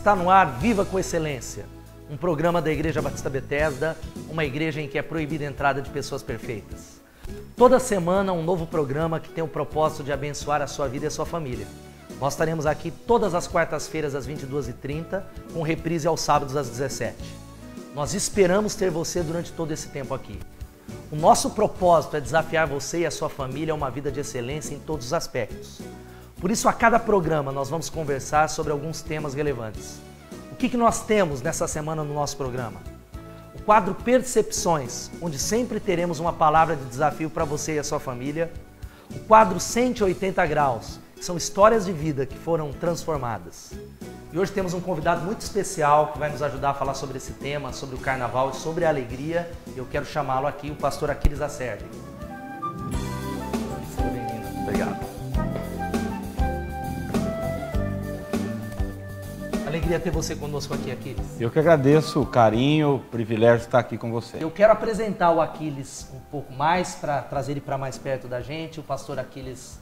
Está no ar Viva com Excelência, um programa da Igreja Batista Bethesda, uma igreja em que é proibida a entrada de pessoas perfeitas. Toda semana um novo programa que tem o propósito de abençoar a sua vida e a sua família. Nós estaremos aqui todas as quartas-feiras às 22h30, com reprise aos sábados às 17h. Nós esperamos ter você durante todo esse tempo aqui. O nosso propósito é desafiar você e a sua família a uma vida de excelência em todos os aspectos. Por isso, a cada programa, nós vamos conversar sobre alguns temas relevantes. O que nós temos nessa semana no nosso programa? O quadro Percepções, onde sempre teremos uma palavra de desafio para você e a sua família. O quadro 180 graus, que são histórias de vida que foram transformadas. E hoje temos um convidado muito especial que vai nos ajudar a falar sobre esse tema, sobre o carnaval e sobre a alegria. Eu quero chamá-lo aqui, o pastor Aquiles Acerbi. Seja bem-vindo. Obrigado. Alegria ter você conosco aqui, Aquiles. Eu que agradeço o carinho, o privilégio de estar aqui com você. Eu quero apresentar o Aquiles um pouco mais, para trazer ele para mais perto da gente. O pastor Aquiles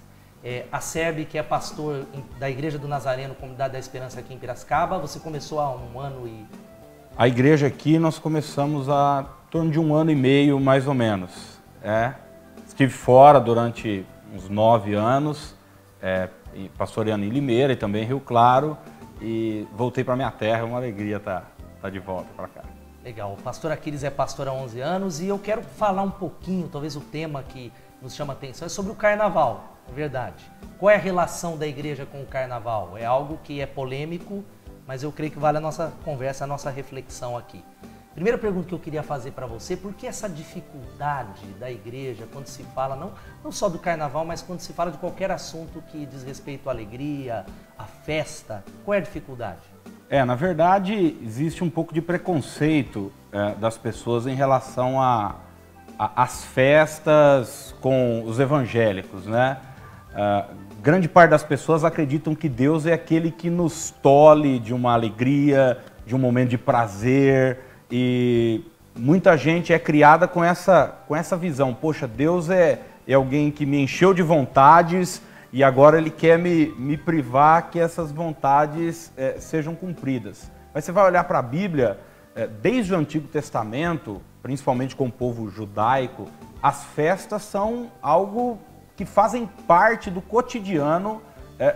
Acerbi, que é pastor da Igreja do Nazareno, Comunidade da Esperança aqui em Piracicaba. Você começou há um ano e... A igreja aqui nós começamos há em torno de 1 ano e meio, mais ou menos. Estive fora durante uns 9 anos, pastoreando em Limeira e também em Rio Claro. E voltei para minha terra, é uma alegria estar de volta para cá. Legal, o pastor Aquiles é pastor há 11 anos e eu quero falar um pouquinho, talvez o tema que nos chama a atenção é sobre o carnaval, é verdade. Qual é a relação da igreja com o carnaval? É algo que é polêmico, mas eu creio que vale a nossa conversa, a nossa reflexão aqui. Primeira pergunta que eu queria fazer para você, por que essa dificuldade da igreja quando se fala, não só do carnaval, mas quando se fala de qualquer assunto que diz respeito à alegria, à festa, qual é a dificuldade? Na verdade, existe um pouco de preconceito das pessoas em relação às festas com os evangélicos, né? Grande parte das pessoas acreditam que Deus é aquele que nos tolhe de uma alegria, de um momento de prazer. E muita gente é criada com essa visão. Poxa, Deus é alguém que me encheu de vontades e agora Ele quer me privar que essas vontades sejam cumpridas. Mas você vai olhar para a Bíblia, desde o Antigo Testamento, principalmente com o povo judaico, as festas são algo que fazem parte do cotidiano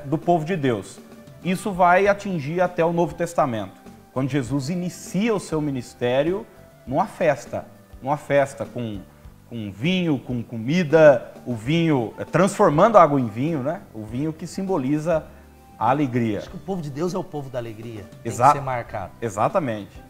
do povo de Deus. Isso vai atingir até o Novo Testamento. Quando Jesus inicia o seu ministério numa festa com vinho, com comida, o vinho transformando a água em vinho, né? O vinho que simboliza a alegria. Acho que o povo de Deus é o povo da alegria, tem que ser marcado. Exatamente.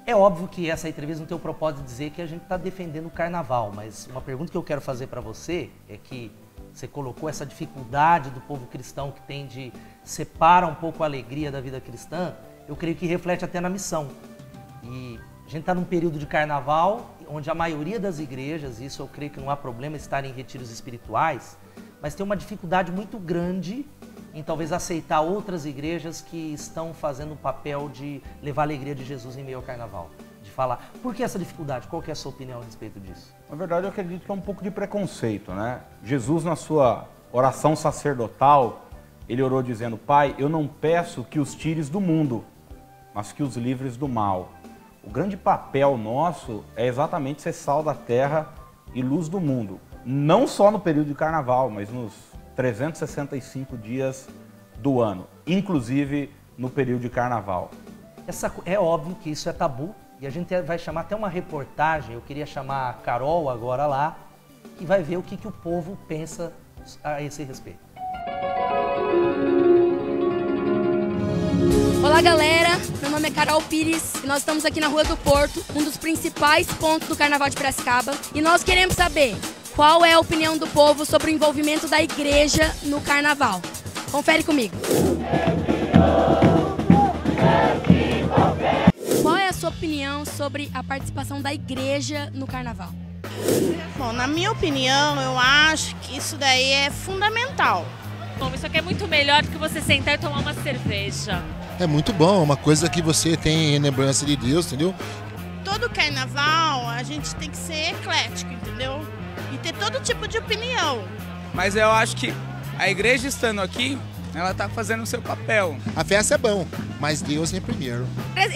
É óbvio que essa entrevista não tem o propósito de dizer que a gente está defendendo o carnaval, mas uma pergunta que eu quero fazer para você é que você colocou essa dificuldade do povo cristão que tem de separar um pouco a alegria da vida cristã. Eu creio que reflete até na missão. E a gente está num período de carnaval, onde a maioria das igrejas, isso eu creio que não há problema estar em retiros espirituais, mas tem uma dificuldade muito grande em talvez aceitar outras igrejas que estão fazendo o papel de levar a alegria de Jesus em meio ao carnaval. De falar, por que essa dificuldade? Qual que é a sua opinião a respeito disso? Na verdade, eu acredito que é um pouco de preconceito, né? Jesus, na sua oração sacerdotal, ele orou dizendo: Pai, eu não peço que os tires do mundo, mas que os livres do mal. O grande papel nosso é exatamente ser sal da terra e luz do mundo. Não só no período de carnaval, mas nos 365 dias do ano, inclusive no período de carnaval. É óbvio que isso é tabu e a gente vai chamar até uma reportagem, eu queria chamar a Carol agora lá, que vai ver o que o povo pensa a esse respeito. Olá galera, meu nome é Carol Pires e nós estamos aqui na Rua do Porto, um dos principais pontos do Carnaval de Piracicaba, e nós queremos saber qual é a opinião do povo sobre o envolvimento da igreja no Carnaval. Confere comigo. Qual é a sua opinião sobre a participação da igreja no Carnaval? Bom, na minha opinião, eu acho que isso daí é fundamental. Bom, isso aqui é muito melhor do que você sentar e tomar uma cerveja. É muito bom, é uma coisa que você tem em lembrança de Deus, entendeu? Todo carnaval a gente tem que ser eclético, entendeu? E ter todo tipo de opinião. Mas eu acho que a igreja estando aqui, Ela tá fazendo o seu papel. A festa é bom, mas Deus em primeiro.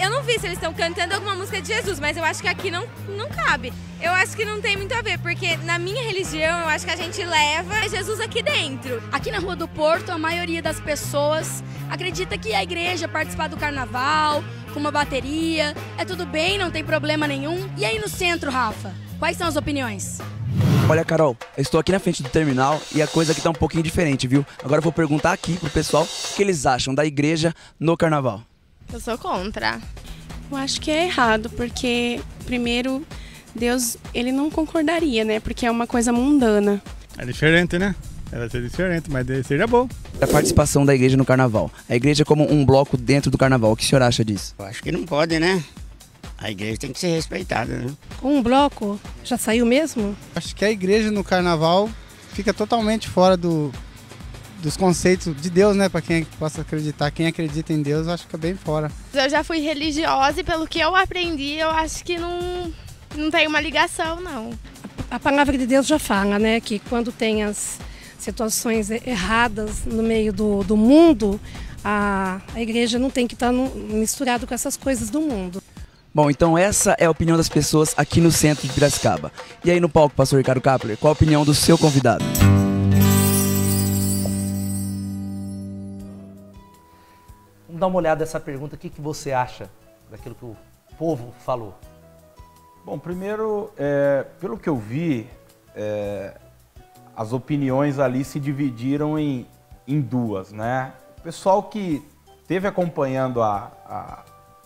Eu não vi se eles estão cantando alguma música de Jesus, mas eu acho que aqui não cabe. Eu acho que não tem muito a ver, porque na minha religião eu acho que a gente leva Jesus aqui dentro. Aqui na Rua do Porto, a maioria das pessoas acredita que a igreja participar do carnaval, com uma bateria, é tudo bem, não tem problema nenhum. E aí no centro, Rafa, quais são as opiniões? Olha, Carol, eu estou aqui na frente do terminal e a coisa aqui tá um pouquinho diferente, viu? Agora eu vou perguntar aqui pro pessoal o que eles acham da igreja no carnaval. Eu sou contra. Eu acho que é errado, porque, primeiro, Deus, ele não concordaria, né? Porque é uma coisa mundana. É diferente, né? Vai ser diferente, mas seja bom. A participação da igreja no carnaval. A igreja como um bloco dentro do carnaval. O que o senhor acha disso? Eu acho que não pode, né? A igreja tem que ser respeitada, né? Com um bloco, já saiu mesmo? Acho que a igreja no carnaval fica totalmente fora dos conceitos de Deus, né? Para quem possa acreditar, quem acredita em Deus, acho que fica bem fora. Eu já fui religiosa e pelo que eu aprendi, eu acho que não tem uma ligação, não. A palavra de Deus já fala, né? Que quando tem as situações erradas no meio do mundo, a igreja não tem que estar misturado com essas coisas do mundo. Bom, então essa é a opinião das pessoas aqui no centro de Piracicaba. E aí no palco, pastor Ricardo Kapler, qual a opinião do seu convidado? Vamos dar uma olhada nessa pergunta. O que você acha daquilo que o povo falou? Bom, primeiro, pelo que eu vi, as opiniões ali se dividiram em duas, né? O pessoal que esteve acompanhando a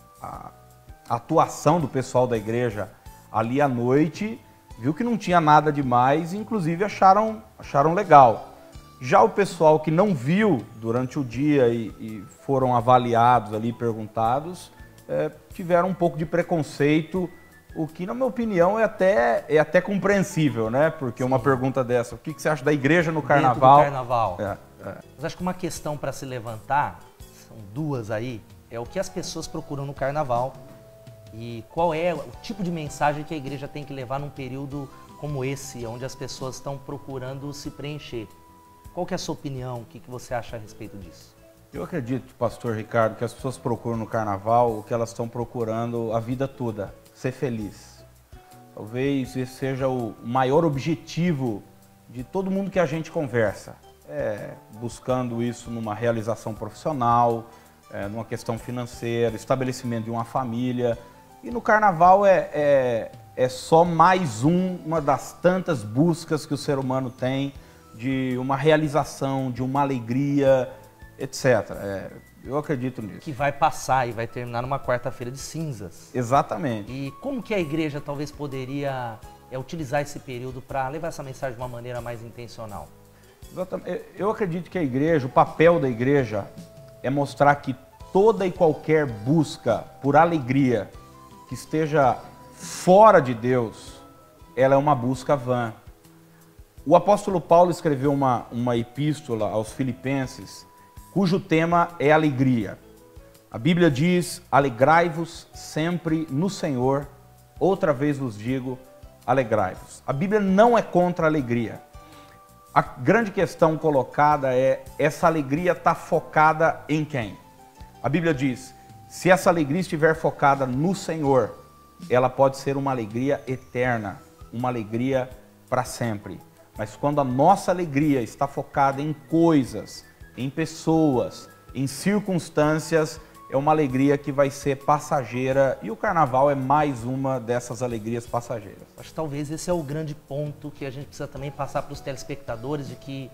atuação do pessoal da igreja ali à noite, viu que não tinha nada demais, inclusive acharam legal. Já o pessoal que não viu durante o dia e foram avaliados ali, perguntados, tiveram um pouco de preconceito, o que, na minha opinião, é até compreensível, né? Porque uma pergunta dessa, o que você acha da igreja no carnaval? Dentro do carnaval. Mas acho que uma questão para se levantar, são duas aí, é o que as pessoas procuram no carnaval e qual é o tipo de mensagem que a igreja tem que levar num período como esse, onde as pessoas estão procurando se preencher. Qual que é a sua opinião? O que você acha a respeito disso? Eu acredito, pastor Ricardo, que as pessoas procuram no carnaval o que elas estão procurando a vida toda, ser feliz. Talvez esse seja o maior objetivo de todo mundo que a gente conversa. Buscando isso numa realização profissional, numa questão financeira, estabelecimento de uma família. E no carnaval é só mais uma das tantas buscas que o ser humano tem de uma realização, de uma alegria, etc. Eu acredito nisso. Que vai passar e vai terminar numa quarta-feira de cinzas. Exatamente. E como que a igreja talvez poderia utilizar esse período para levar essa mensagem de uma maneira mais intencional? Exatamente. Eu acredito que a igreja, o papel da igreja é mostrar que toda e qualquer busca por alegria que esteja fora de Deus, ela é uma busca vã. O apóstolo Paulo escreveu uma epístola aos Filipenses, cujo tema é alegria. A Bíblia diz, alegrai-vos sempre no Senhor, outra vez vos digo, alegrai-vos. A Bíblia não é contra a alegria. A grande questão colocada é, essa alegria está focada em quem? A Bíblia diz, se essa alegria estiver focada no Senhor, ela pode ser uma alegria eterna, uma alegria para sempre. Mas quando a nossa alegria está focada em coisas, em pessoas, em circunstâncias, é uma alegria que vai ser passageira e o carnaval é mais uma dessas alegrias passageiras. Acho que talvez esse é o grande ponto que a gente precisa também passar para os telespectadores, de que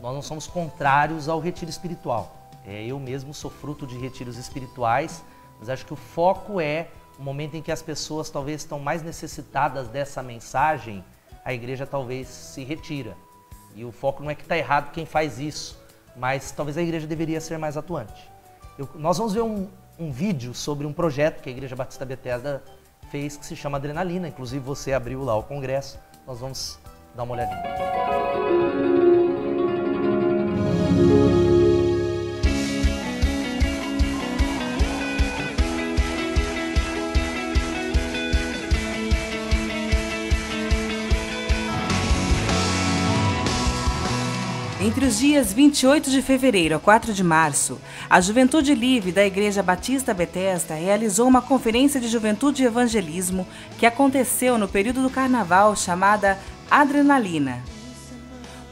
nós não somos contrários ao retiro espiritual. Eu mesmo sou fruto de retiros espirituais, mas acho que o foco é o momento em que as pessoas talvez estão mais necessitadas dessa mensagem, a igreja talvez se retira. E o foco não é que está errado quem faz isso, mas talvez a igreja deveria ser mais atuante. Nós vamos ver um vídeo sobre um projeto que a Igreja Batista Bethesda fez, que se chama Adrenalina. Inclusive você abriu lá o congresso, nós vamos dar uma olhadinha. Entre os dias 28 de fevereiro a 4 de março, a Juventude Livre da Igreja Batista Bethesda realizou uma conferência de juventude e evangelismo que aconteceu no período do carnaval chamada Adrenalina.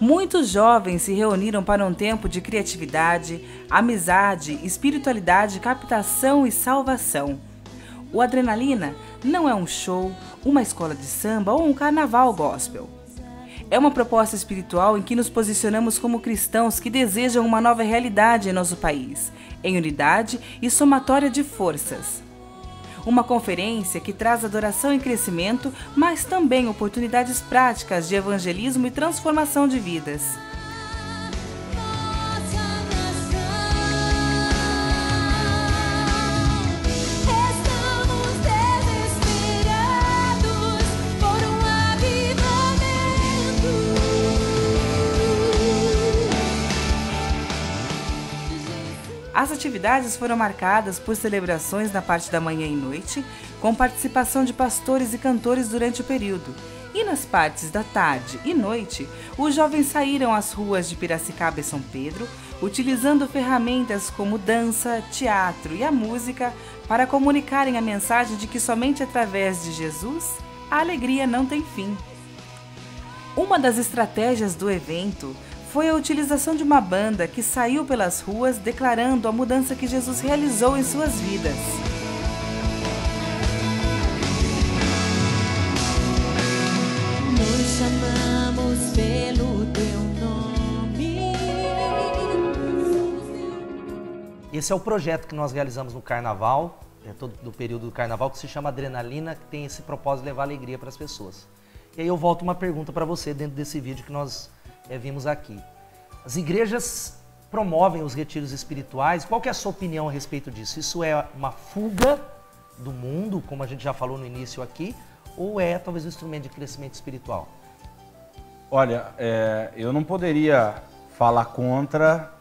Muitos jovens se reuniram para um tempo de criatividade, amizade, espiritualidade, captação e salvação. O Adrenalina não é um show, uma escola de samba ou um carnaval gospel. É uma proposta espiritual em que nos posicionamos como cristãos que desejam uma nova realidade em nosso país, em unidade e somatória de forças. Uma conferência que traz adoração e crescimento, mas também oportunidades práticas de evangelismo e transformação de vidas. As atividades foram marcadas por celebrações na parte da manhã e noite, com participação de pastores e cantores durante o período. E nas partes da tarde e noite, os jovens saíram às ruas de Piracicaba e São Pedro, utilizando ferramentas como dança, teatro e a música para comunicarem a mensagem de que somente através de Jesus a alegria não tem fim. Uma das estratégias do evento foi a utilização de uma banda que saiu pelas ruas declarando a mudança que Jesus realizou em suas vidas. Nos chamamos pelo teu nome. Esse é o projeto que nós realizamos no Carnaval, todo do período do Carnaval, que se chama Adrenalina, que tem esse propósito de levar alegria para as pessoas. E aí eu volto uma pergunta para você dentro desse vídeo que nós vimos aqui. As igrejas promovem os retiros espirituais. Qual que é a sua opinião a respeito disso? Isso é uma fuga do mundo, como a gente já falou no início aqui, ou é talvez um instrumento de crescimento espiritual? Olha, eu não poderia falar contra,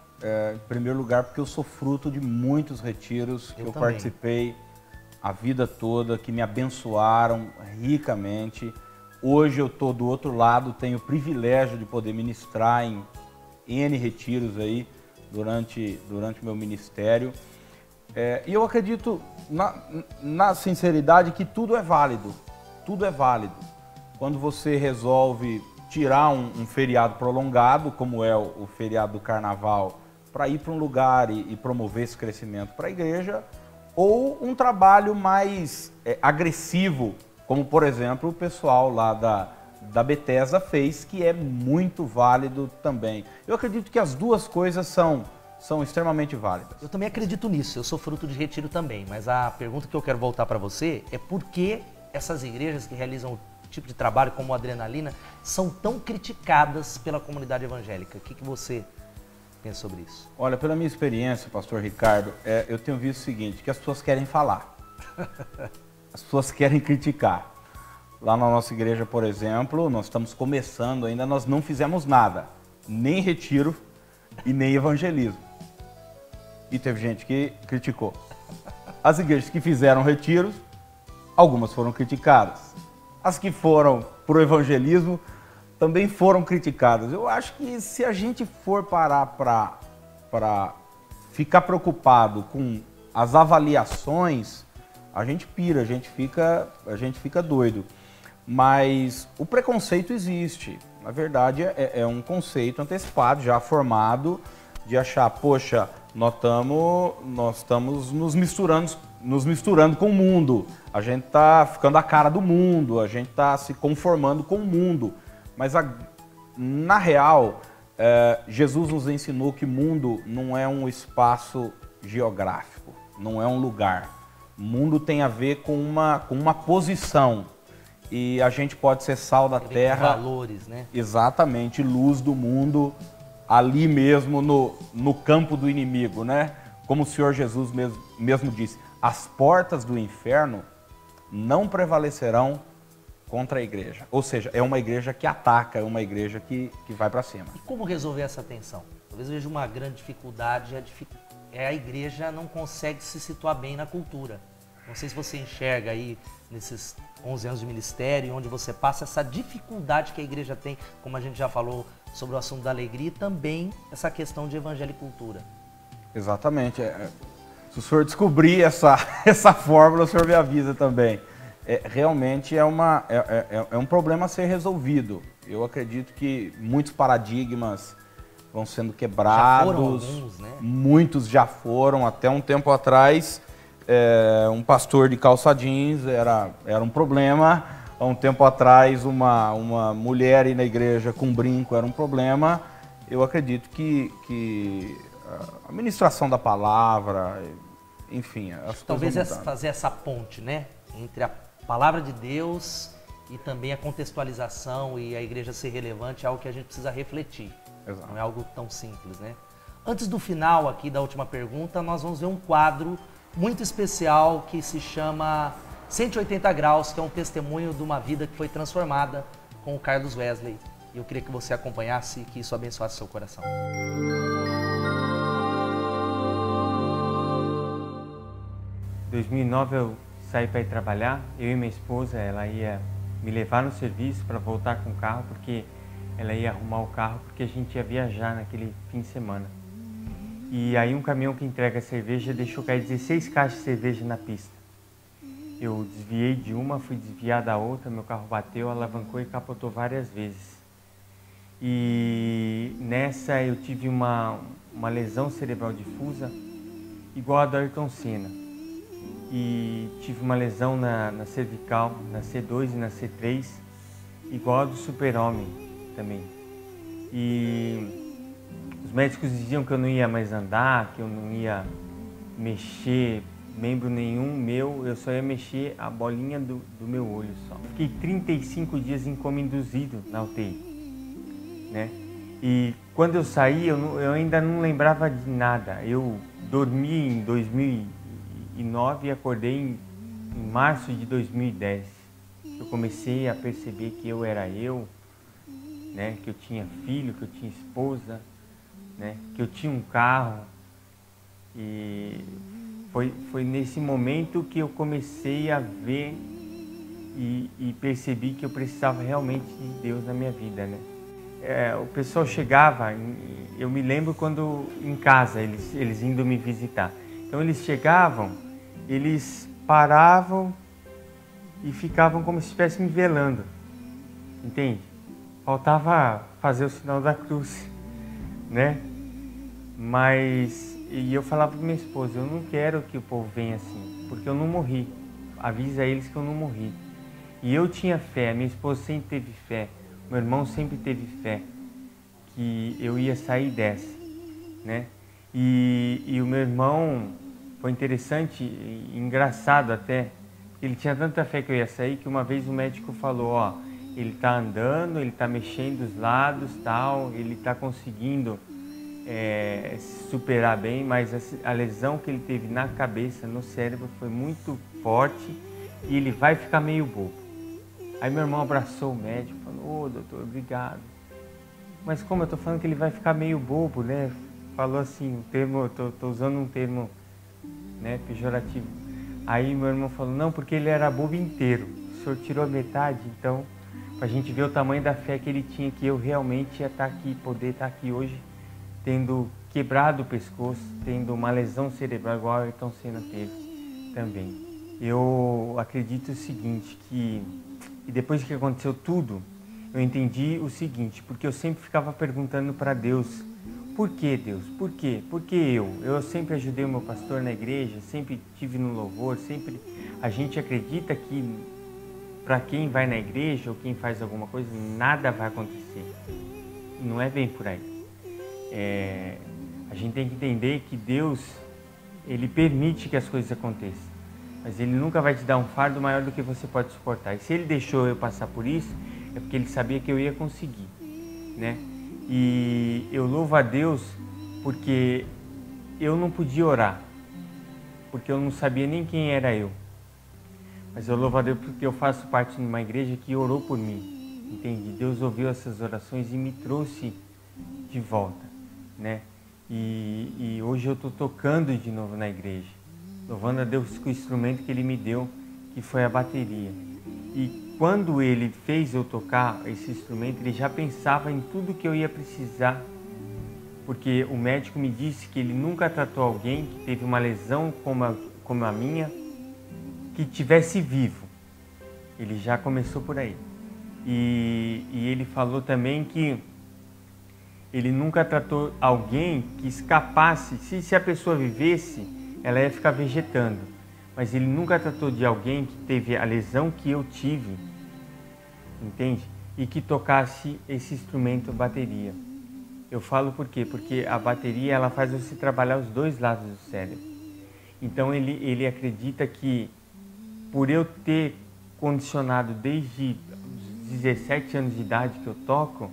em primeiro lugar, porque eu sou fruto de muitos retiros que eu participei a vida toda, que me abençoaram ricamente. Hoje eu estou do outro lado, tenho o privilégio de poder ministrar em N retiros aí durante o meu ministério. E eu acredito na sinceridade que tudo é válido. Tudo é válido. Quando você resolve tirar um feriado prolongado, como é o feriado do Carnaval, para ir para um lugar e promover esse crescimento para a igreja, ou um trabalho mais agressivo, como, por exemplo, o pessoal lá da Bethesda fez, que é muito válido também. Eu acredito que as duas coisas são extremamente válidas. Eu também acredito nisso, eu sou fruto de retiro também, mas a pergunta que eu quero voltar para você é por que essas igrejas que realizam o tipo de trabalho como a Adrenalina são tão criticadas pela comunidade evangélica? O que você pensa sobre isso? Olha, pela minha experiência, pastor Ricardo, eu tenho visto o seguinte, que as pessoas querem falar. As pessoas querem criticar. Lá na nossa igreja, por exemplo, nós estamos começando ainda, nós não fizemos nada. Nem retiro e nem evangelismo. E teve gente que criticou. As igrejas que fizeram retiros, algumas foram criticadas. As que foram para o evangelismo também foram criticadas. Eu acho que se a gente for parar para ficar preocupado com as avaliações, a gente pira, a gente fica doido. Mas o preconceito existe. Na verdade, é um conceito antecipado, já formado, de achar, poxa, nós estamos nos misturando com o mundo. A gente está ficando a cara do mundo, a gente está se conformando com o mundo. Mas, na real, Jesus nos ensinou que mundo não é um espaço geográfico, não é um lugar. O mundo tem a ver com uma posição. E a gente pode ser sal da terra. Valores, né? Exatamente, luz do mundo, ali mesmo no campo do inimigo, né? Como o Senhor Jesus mesmo disse, as portas do inferno não prevalecerão contra a igreja. Ou seja, é uma igreja que ataca, é uma igreja que vai para cima. E como resolver essa tensão? Talvez eu veja uma grande dificuldade, a igreja não consegue se situar bem na cultura. Não sei se você enxerga aí, nesses 11 anos de ministério, onde você passa, essa dificuldade que a igreja tem, como a gente já falou sobre o assunto da alegria, e também essa questão de evangelicultura. Exatamente. Se o senhor descobrir essa fórmula, o senhor me avisa também. Realmente é um problema a ser resolvido. Eu acredito que muitos paradigmas vão sendo quebrados. Já foram alguns, né? Muitos já foram. Até um tempo atrás, um pastor de calça jeans era um problema. Há um tempo atrás, uma mulher ir na igreja com brinco era um problema. Eu acredito que a ministração da palavra, enfim, as talvez coisas fazer essa ponte, né, entre a palavra de Deus e também a contextualização e a igreja ser relevante é algo que a gente precisa refletir. Exato. Não é algo tão simples, né? Antes do final aqui da última pergunta, nós vamos ver um quadro muito especial que se chama 180 Graus, que é um testemunho de uma vida que foi transformada com o Carlos Wesley. E eu queria que você acompanhasse e que isso abençoasse seu coração. Em 2009 eu saí para ir trabalhar, eu e minha esposa, ela ia me levar no serviço para voltar com o carro, porque ela ia arrumar o carro, porque a gente ia viajar naquele fim de semana. E aí um caminhão que entrega cerveja deixou cair 16 caixas de cerveja na pista. Eu desviei de uma, fui desviar da outra, meu carro bateu, alavancou e capotou várias vezes. E nessa eu tive uma lesão cerebral difusa, igual a do Ayrton Senna. E tive uma lesão na cervical, na C2 e na C3, igual a do Super-Homem também. E os médicos diziam que eu não ia mais andar, que eu não ia mexer membro nenhum meu, eu só ia mexer a bolinha do meu olho só. Fiquei 35 dias em coma induzido na UTI, né? E quando eu saí, eu ainda não lembrava de nada. Eu dormi em 2009 e acordei em março de 2010. Eu comecei a perceber que eu era eu, né? Que eu tinha filho, que eu tinha esposa, né? Que eu tinha um carro. E foi nesse momento que eu comecei a ver e percebi que eu precisava realmente de Deus na minha vida, né? O pessoal chegava, eu me lembro quando em casa, eles indo me visitar. Então eles chegavam, eles paravam e ficavam como se estivessem me velando, entende? Faltava fazer o sinal da cruz, né? E eu falava para minha esposa, eu não quero que o povo venha assim, porque eu não morri. Avisa eles que eu não morri. E eu tinha fé, minha esposa sempre teve fé, meu irmão sempre teve fé, que eu ia sair dessa, né? E o meu irmão, foi interessante e engraçado até, porque ele tinha tanta fé que eu ia sair, que uma vez o médico falou, ó, ele tá andando, ele tá mexendo os lados, tal, ele tá conseguindo se superar bem, mas a lesão que ele teve na cabeça, no cérebro, foi muito forte e ele vai ficar meio bobo. Aí meu irmão abraçou o médico, falou, ô doutor, obrigado. Mas como eu tô falando que ele vai ficar meio bobo, né? Falou assim, tô usando um termo, né, pejorativo. Aí meu irmão falou, não, porque ele era bobo inteiro. O senhor tirou a metade, então, pra gente ver o tamanho da fé que ele tinha, que eu realmente ia estar aqui, poder estar aqui hoje, tendo quebrado o pescoço, tendo uma lesão cerebral igual a Ayrton Senna teve também. Eu acredito o seguinte, que depois que aconteceu tudo, eu entendi o seguinte, porque eu sempre ficava perguntando para Deus, por que Deus? Por quê? Por que eu? Eu sempre ajudei o meu pastor na igreja, sempre tive no louvor, sempre... A gente acredita que para quem vai na igreja ou quem faz alguma coisa, nada vai acontecer. Não é bem por aí. A gente tem que entender que Deus, Ele permite que as coisas aconteçam, mas Ele nunca vai te dar um fardo maior do que você pode suportar. E se Ele deixou eu passar por isso, é porque Ele sabia que eu ia conseguir, né? E eu louvo a Deus porque eu não podia orar, porque eu não sabia nem quem era eu. Mas eu louvo a Deus porque eu faço parte de uma igreja que orou por mim, entende? Deus ouviu essas orações e me trouxe de volta, né? E hoje eu estou tocando de novo na igreja, louvando a Deus com o instrumento que Ele me deu, que foi a bateria. E quando Ele fez eu tocar esse instrumento, Ele já pensava em tudo que eu ia precisar, porque o médico me disse que ele nunca tratou alguém que teve uma lesão como a minha, que tivesse vivo. Ele já começou por aí. E ele falou também que ele nunca tratou alguém que escapasse. Se a pessoa vivesse, ela ia ficar vegetando. Mas ele nunca tratou de alguém que teve a lesão que eu tive, entende? E que tocasse esse instrumento, a bateria. Eu falo por quê? Porque a bateria ela faz você trabalhar os dois lados do cérebro. Então ele acredita que por eu ter condicionado desde os 17 anos de idade que eu toco,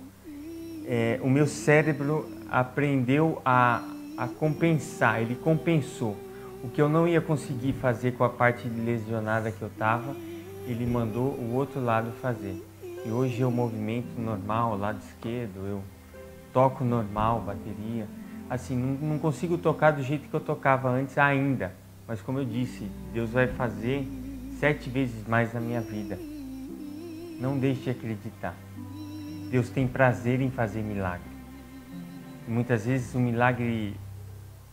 o meu cérebro aprendeu a compensar, ele compensou. O que eu não ia conseguir fazer com a parte lesionada que eu estava, ele mandou o outro lado fazer. E hoje eu movimento normal, lado esquerdo, eu toco normal, bateria. Assim, não consigo tocar do jeito que eu tocava antes ainda. Mas como eu disse, Deus vai fazer 7 vezes mais na minha vida. Não deixe de acreditar. Deus tem prazer em fazer milagre. E muitas vezes o milagre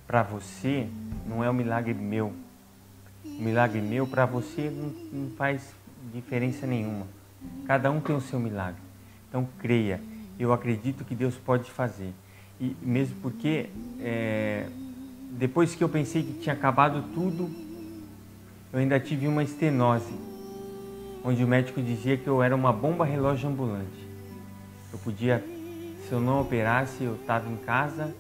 para você não é um milagre meu. O milagre meu para você não faz diferença nenhuma. Cada um tem o seu milagre. Então creia. Eu acredito que Deus pode fazer. E mesmo porque, depois que eu pensei que tinha acabado tudo, eu ainda tive uma estenose, onde o médico dizia que eu era uma bomba relógio ambulante. Eu podia, se eu não operasse, eu estava em casa,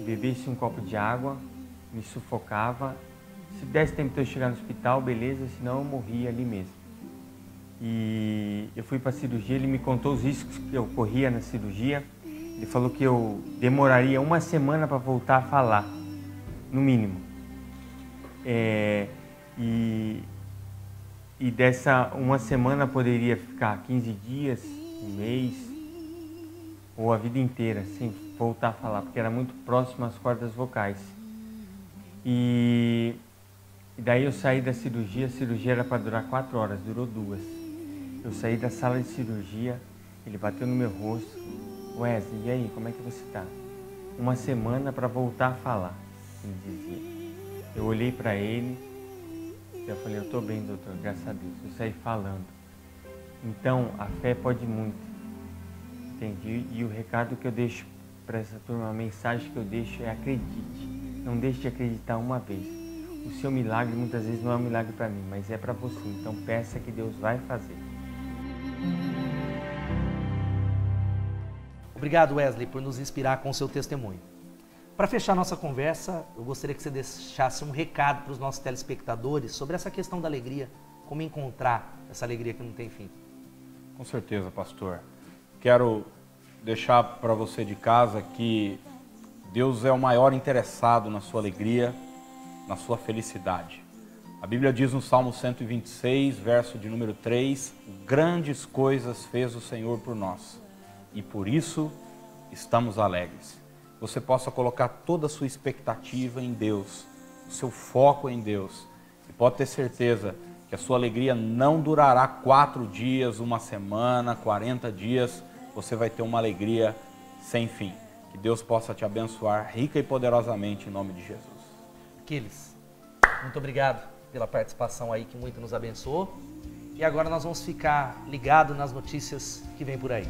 bebesse um copo de água, me sufocava. Se desse tempo de eu chegar no hospital, beleza, senão eu morria ali mesmo. E eu fui para a cirurgia, ele me contou os riscos que eu corria na cirurgia. Ele falou que eu demoraria 1 semana para voltar a falar, no mínimo. E dessa 1 semana poderia ficar 15 dias, 1 mês, ou a vida inteira, sem voltar a falar, porque era muito próximo às cordas vocais. E daí eu saí da cirurgia, a cirurgia era para durar 4 horas, durou 2. Eu saí da sala de cirurgia, ele bateu no meu rosto. Wesley, e aí, como é que você está? 1 semana para voltar a falar, ele dizia. Eu olhei para ele, eu falei, eu estou bem, doutor, graças a Deus. Eu saí falando. Então, a fé pode muito, entendi? E o recado que eu deixo para essa turma, a mensagem que eu deixo é acredite. Não deixe de acreditar uma vez. O seu milagre muitas vezes não é um milagre para mim, mas é para você. Então peça que Deus vai fazer. Obrigado, Wesley, por nos inspirar com o seu testemunho. Para fechar nossa conversa, eu gostaria que você deixasse um recado para os nossos telespectadores sobre essa questão da alegria, como encontrar essa alegria que não tem fim. Com certeza, pastor. Quero deixar para você de casa que Deus é o maior interessado na sua alegria, na sua felicidade. A Bíblia diz no Salmo 126, verso de número 3, grandes coisas fez o Senhor por nós e por isso estamos alegres. Você possa colocar toda a sua expectativa em Deus, o seu foco em Deus, e pode ter certeza que a sua alegria não durará 4 dias, 1 semana, 40 dias, você vai ter uma alegria sem fim. Que Deus possa te abençoar rica e poderosamente em nome de Jesus. Aquiles, muito obrigado pela participação aí que muito nos abençoou. E agora nós vamos ficar ligados nas notícias que vem por aí.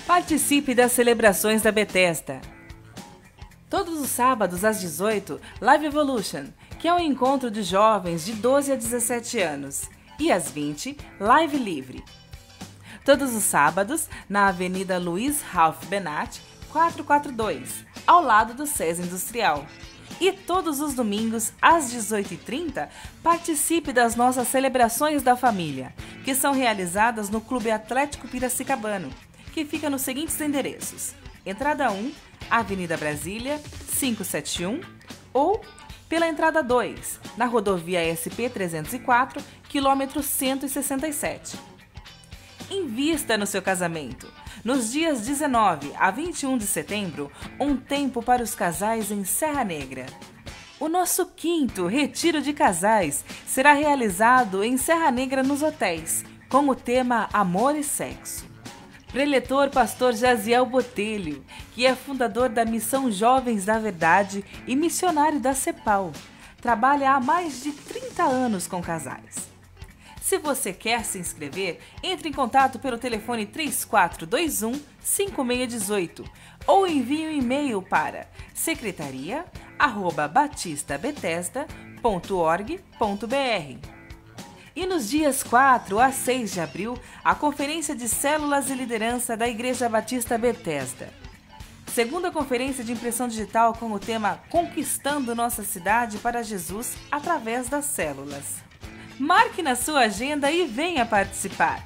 Participe das celebrações da Bethesda. Todos os sábados às 18, Live Evolution, que é um encontro de jovens de 12 a 17 anos. E às 20, Live Livre. Todos os sábados, na Avenida Luiz Ralph Benat, 442, ao lado do SESI Industrial. E todos os domingos, às 18h30, participe das nossas celebrações da família, que são realizadas no Clube Atlético Piracicabano, que fica nos seguintes endereços: Entrada 1, Avenida Brasília, 571, ou pela Entrada 2, na rodovia SP-304, quilômetro 167. Invista no seu casamento. Nos dias 19 a 21 de setembro, um tempo para os casais em Serra Negra. O nosso 5º Retiro de Casais será realizado em Serra Negra nos hotéis, com o tema Amor e Sexo. Preletor Pastor Jaziel Botelho, que é fundador da Missão Jovens da Verdade e missionário da CEPAL, trabalha há mais de 30 anos com casais. Se você quer se inscrever, entre em contato pelo telefone 3421-5618 ou envie um e-mail para secretaria@batistabethesda.org.br. E nos dias 4 a 6 de abril, a Conferência de Células e Liderança da Igreja Batista Bethesda. Segunda conferência de impressão digital com o tema Conquistando Nossa Cidade para Jesus através das células. Marque na sua agenda e venha participar.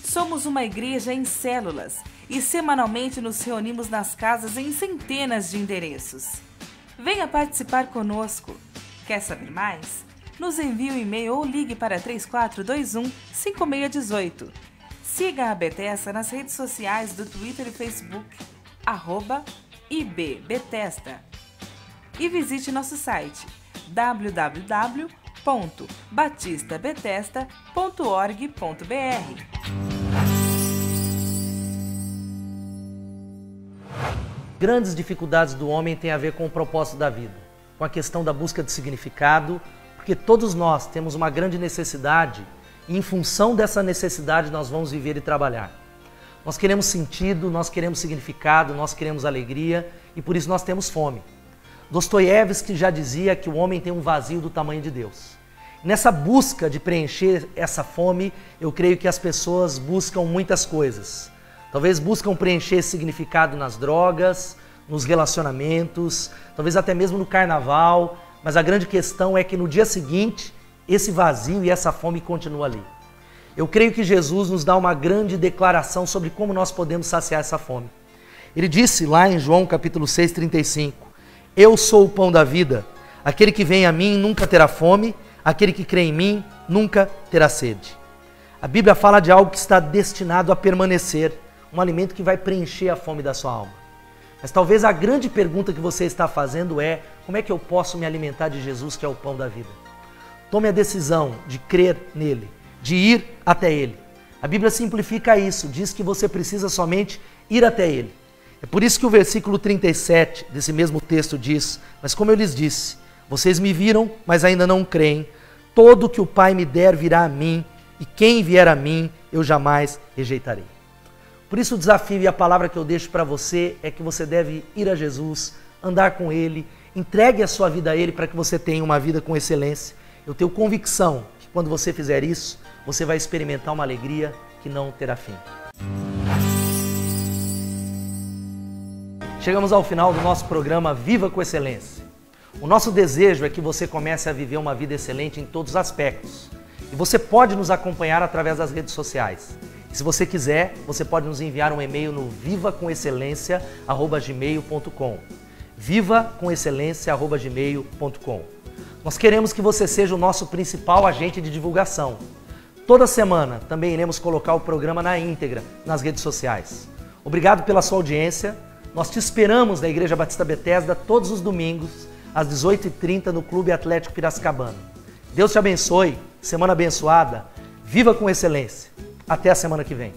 Somos uma igreja em células e semanalmente nos reunimos nas casas em centenas de endereços. Venha participar conosco. Quer saber mais? Nos envie um e-mail ou ligue para 3421-5618. Siga a Bethesda nas redes sociais do Twitter e Facebook, @IBBethesda. E visite nosso site www.batistabethesda.org.br. Grandes dificuldades do homem têm a ver com o propósito da vida, com a questão da busca de significado, porque todos nós temos uma grande necessidade e em função dessa necessidade nós vamos viver e trabalhar. Nós queremos sentido, nós queremos significado, nós queremos alegria e por isso nós temos fome. Dostoiévski já dizia que o homem tem um vazio do tamanho de Deus. Nessa busca de preencher essa fome, eu creio que as pessoas buscam muitas coisas. Talvez buscam preencher esse significado nas drogas, nos relacionamentos, talvez até mesmo no carnaval, mas a grande questão é que no dia seguinte, esse vazio e essa fome continuam ali. Eu creio que Jesus nos dá uma grande declaração sobre como nós podemos saciar essa fome. Ele disse lá em João capítulo 6:35, eu sou o pão da vida, aquele que vem a mim nunca terá fome, aquele que crê em mim nunca terá sede. A Bíblia fala de algo que está destinado a permanecer, um alimento que vai preencher a fome da sua alma. Mas talvez a grande pergunta que você está fazendo é, como é que eu posso me alimentar de Jesus, que é o pão da vida? Tome a decisão de crer nele, de ir até ele. A Bíblia simplifica isso, diz que você precisa somente ir até ele. É por isso que o versículo 37 desse mesmo texto diz, mas como eu lhes disse, vocês me viram, mas ainda não creem. Todo que o Pai me der virá a mim, e quem vier a mim, eu jamais rejeitarei. Por isso o desafio e a palavra que eu deixo para você é que você deve ir a Jesus, andar com Ele, entregue a sua vida a Ele para que você tenha uma vida com excelência. Eu tenho convicção que quando você fizer isso, você vai experimentar uma alegria que não terá fim. Chegamos ao final do nosso programa Viva com Excelência. O nosso desejo é que você comece a viver uma vida excelente em todos os aspectos. E você pode nos acompanhar através das redes sociais. E se você quiser, você pode nos enviar um e-mail no vivacomexcelencia@gmail.com. vivacomexcelencia@gmail.com. Nós queremos que você seja o nosso principal agente de divulgação. Toda semana também iremos colocar o programa na íntegra nas redes sociais. Obrigado pela sua audiência. Nós te esperamos na Igreja Batista Bethesda todos os domingos, às 18h30, no Clube Atlético Piracicabana. Deus te abençoe, semana abençoada, viva com excelência. Até a semana que vem.